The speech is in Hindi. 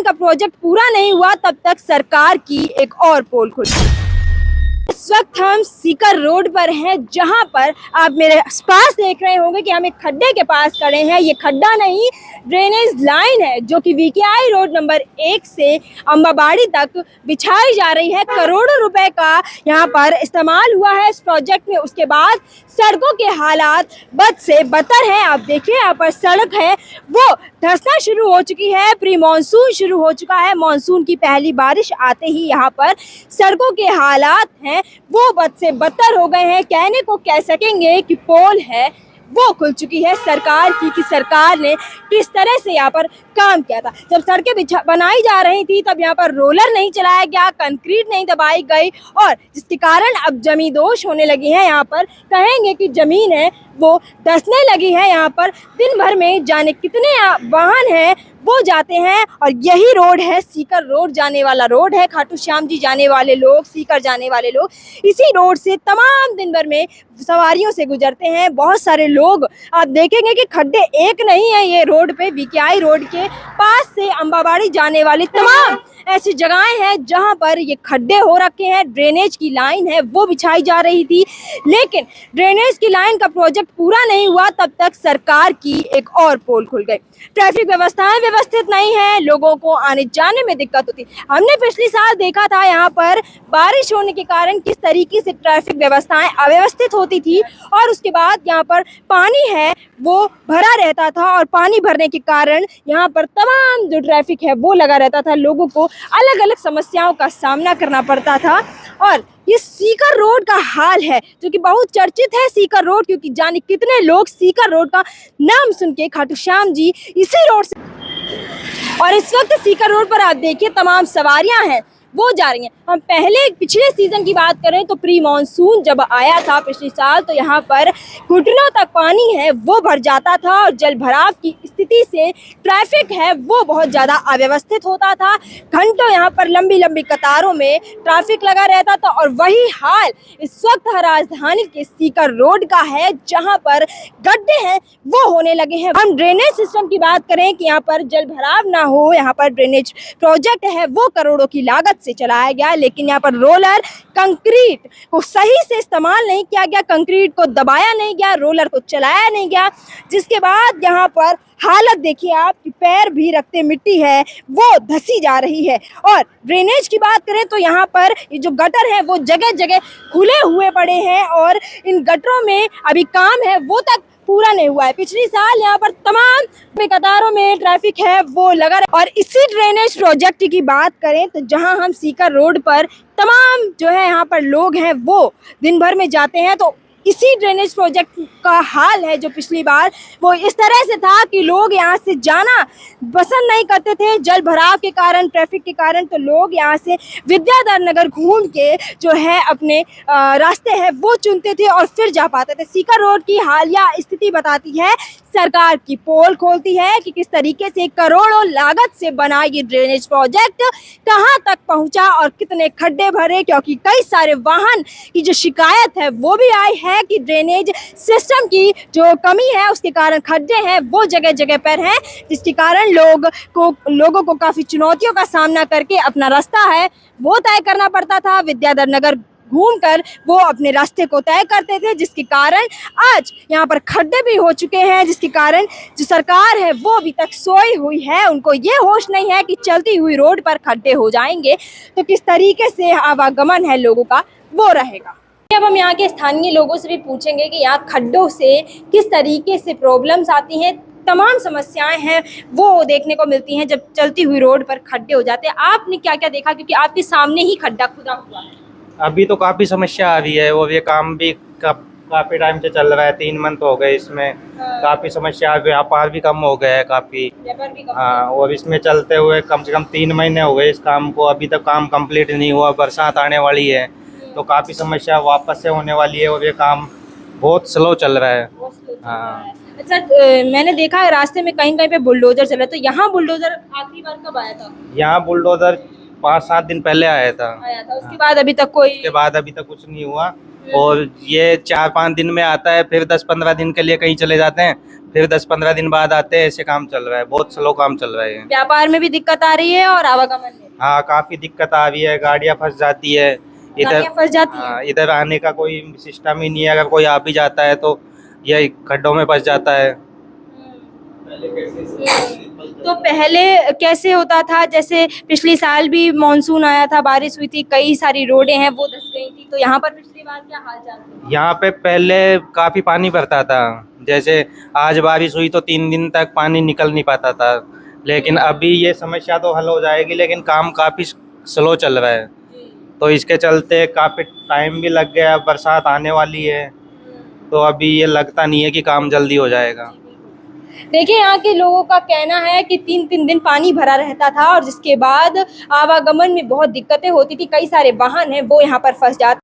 का प्रोजेक्ट पूरा नहीं हुआ तब तक सरकार की एक और पोल खुली। इस वक्त हम सीकर रोड पर हैं, जहां पर आप मेरे पास देख रहे होंगे कि हम एक खड्डे के पास खड़े हैं। ये खड्डा नहीं, ड्रेनेज लाइन है जो कि वीकेआई रोड नंबर 1 से अम्बाबाड़ी तक बिछाई जा रही है। करोड़ों रुपए का यहाँ पर इस्तेमाल हुआ है इस प्रोजेक्ट में। उसके बाद सड़कों के हालात बद से बदतर हैं। आप देखिए यहाँ पर सड़क है वो धंसना शुरू हो चुकी है। प्री मानसून शुरू हो चुका है। मानसून की पहली बारिश आते ही यहाँ पर सड़कों के हालात हैं वो बद से बदतर हो गए हैं। कहने को कह सकेंगे कि पोल है वो खुल चुकी है सरकार की, कि सरकार ने किस तरह से यहाँ पर काम किया था। जब सड़कें बनाई जा रही थी तब यहाँ पर रोलर नहीं चलाया गया, कंक्रीट नहीं दबाई गई, और जिसके कारण अब जमीन दोष होने लगी है। यहाँ पर कहेंगे कि जमीन है वो धंसने लगी है। यहाँ पर दिन भर में जाने कितने वाहन हैं वो जाते हैं, और यही रोड है सीकर रोड जाने वाला रोड है। खाटू श्याम जी जाने वाले लोग, सीकर जाने वाले लोग इसी रोड से तमाम दिन भर में सवारियों से गुजरते हैं। बहुत सारे लोग आप देखेंगे कि खड्डे एक नहीं है ये रोड पे। वीकेआई रोड के पास से अम्बाबाड़ी जाने वाली तमाम ऐसी जगहें हैं जहां पर ये खड्डे हो रखे हैं। ड्रेनेज की लाइन है वो बिछाई जा रही थी, लेकिन ड्रेनेज की लाइन का प्रोजेक्ट पूरा नहीं हुआ तब तक सरकार की एक और पोल खुल गई। ट्रैफिक व्यवस्थाएं व्यवस्थित नहीं है, लोगों को आने जाने में दिक्कत होती। हमने पिछले साल देखा था यहाँ पर बारिश होने के कारण किस तरीके से ट्रैफिक व्यवस्थाएं अव्यवस्थित होती थी, और उसके बाद यहाँ पर पानी है वो भरा रहता था, और पानी भरने के कारण यहाँ पर तमाम जो ट्रैफिक है वो लगा रहता था। लोगों को अलग अलग समस्याओं का सामना करना पड़ता था। और ये सीकर रोड का हाल है जो कि बहुत चर्चित है सीकर रोड, क्योंकि जाने कितने लोग सीकर रोड का नाम सुन के खाटू श्याम जी इसी रोड से, और इस वक्त सीकर रोड पर आप देखिए तमाम सवारियां हैं वो जा रही हैं। हम पिछले सीजन की बात करें तो प्री मानसून जब आया था पिछले साल, तो यहाँ पर घुटनों तक पानी है वो भर जाता था, और जल भराव की स्थिति से ट्रैफिक है वो बहुत ज़्यादा अव्यवस्थित होता था। घंटों यहाँ पर लंबी लंबी कतारों में ट्रैफिक लगा रहता था, और वही हाल इस वक्त राजधानी के सीकर रोड का है, जहाँ पर गड्ढे हैं वो होने लगे हैं। हम ड्रेनेज सिस्टम की बात करें कि यहाँ पर जल भराव ना हो, यहाँ पर ड्रेनेज प्रोजेक्ट है वो करोड़ों की लागत से चलाया गया, लेकिन यहाँ पर रोलर कंक्रीट को सही से इस्तेमाल नहीं किया गया, कंक्रीट को दबाया नहीं गया, रोलर को चलाया नहीं गया, जिसके बाद यहाँ पर हालत देखिए आप कि पैर भी रखते मिट्टी है वो धसी जा रही है। और ड्रेनेज की बात करें तो यहाँ पर ये जो गटर है वो जगह जगह खुले हुए पड़े हैं, और इन गटरों में अभी काम है वो तक पूरा नहीं हुआ है। पिछले साल यहाँ पर तमाम कतारों में ट्रैफिक है वो लगा रहा। और इसी ड्रेनेज प्रोजेक्ट की बात करें तो जहाँ हम सीकर रोड पर तमाम जो है यहाँ पर लोग हैं वो दिन भर में जाते हैं, तो इसी ड्रेनेज प्रोजेक्ट का हाल है जो पिछली बार वो इस तरह से था कि लोग यहाँ से जाना पसंद नहीं करते थे जल भराव के कारण, ट्रैफिक के कारण। तो लोग यहाँ से विद्याधर नगर घूम के जो है अपने रास्ते हैं वो चुनते थे और फिर जा पाते थे। सीकर रोड की हालिया स्थिति बताती है, सरकार की पोल खोलती है कि किस तरीके से करोड़ों लागत से बना ये ड्रेनेज प्रोजेक्ट कहाँ तक पहुँचा और कितने खड्डे भरे, क्योंकि कई सारे वाहन की जो शिकायत है वो भी आई है कि ड्रेनेज सिस्टम की जो कमी है उसके कारण खड्डे हैं वो जगह जगह पर हैं, जिसके कारण लोगों को काफ़ी चुनौतियों का सामना करके अपना रास्ता है वो तय करना पड़ता था। विद्याधर नगर घूमकर वो अपने रास्ते को तय करते थे, जिसके कारण आज यहाँ पर खड्डे भी हो चुके हैं, जिसके कारण जो सरकार है वो अभी तक सोई हुई है। उनको ये होश नहीं है कि चलती हुई रोड पर खड्डे हो जाएंगे तो किस तरीके से आवागमन है लोगों का वो रहेगा। अब हम यहाँ के स्थानीय लोगों से भी पूछेंगे कि यहाँ खड्डों से किस तरीके से प्रॉब्लम्स आती हैं, तमाम समस्याएं हैं वो देखने को मिलती हैं जब चलती हुई रोड पर खड्डे हो जाते हैं। आपने क्या क्या देखा, क्योंकि आपके सामने ही खड्डा खुदा हुआ है। अभी तो काफ़ी समस्या आ रही है, और ये काम भी काफ़ी टाइम से चल रहा है, 3 मंथ हो गए इसमें। काफ़ी समस्या, व्यापार भी कम हो गया है काफ़ी। हाँ, और इसमें चलते हुए कम से कम 3 महीने हो गए इस काम को, अभी तक काम कंप्लीट नहीं हुआ। बरसात आने वाली है तो काफ़ी समस्या वापस से होने वाली है, और ये काम बहुत स्लो चल रहा है। हाँ। अच्छा, मैंने देखा है रास्ते में कहीं कहीं पे बुलडोजर चल रहा है, तो यहाँ बुलडोजर आखिरी बार कब आया था? यहाँ बुलडोजर 5-7 दिन पहले आया था। उसके बाद अभी तक कुछ नहीं हुआ। और ये 4-5 दिन में आता है, फिर 10-15 दिन के लिए कहीं चले जाते हैं, फिर 10-15 दिन बाद आते हैं, ऐसे काम चल रहा है, बहुत स्लो काम चल रहा है। व्यापार में भी दिक्कत आ रही है और आवागमन में भी। हाँ, काफी दिक्कत आ रही है, गाड़ियाँ फंस जाती है गाड़ियाँ फंस जाती हैं? हाँ, इधर आने का कोई सिस्टम ही नहीं है, अगर कोई आ भी जाता है तो ये खड्डों में फंस जाता है। तो पहले कैसे होता था, जैसे पिछली साल भी मॉनसून आया था, बारिश हुई थी, कई सारी रोडें हैं वो धंस गई थी, तो यहाँ पर पिछली बार क्या हाल चाल थे? यहाँ पे पहले काफी पानी भरता था, जैसे आज बारिश हुई तो 3 दिन तक पानी निकल नहीं पाता था, लेकिन अभी ये समस्या तो हल हो जाएगी, लेकिन काम काफी स्लो चल रहा है, तो इसके चलते काफी टाइम भी लग गया, बरसात आने वाली है, तो अभी ये लगता नहीं है कि काम जल्दी हो जाएगा। देखिए, यहाँ के लोगों का कहना है कि 3-3 दिन पानी भरा रहता था और जिसके बाद आवागमन में बहुत दिक्कतें होती थी, कई सारे वाहन हैं वो यहाँ पर फंस जाते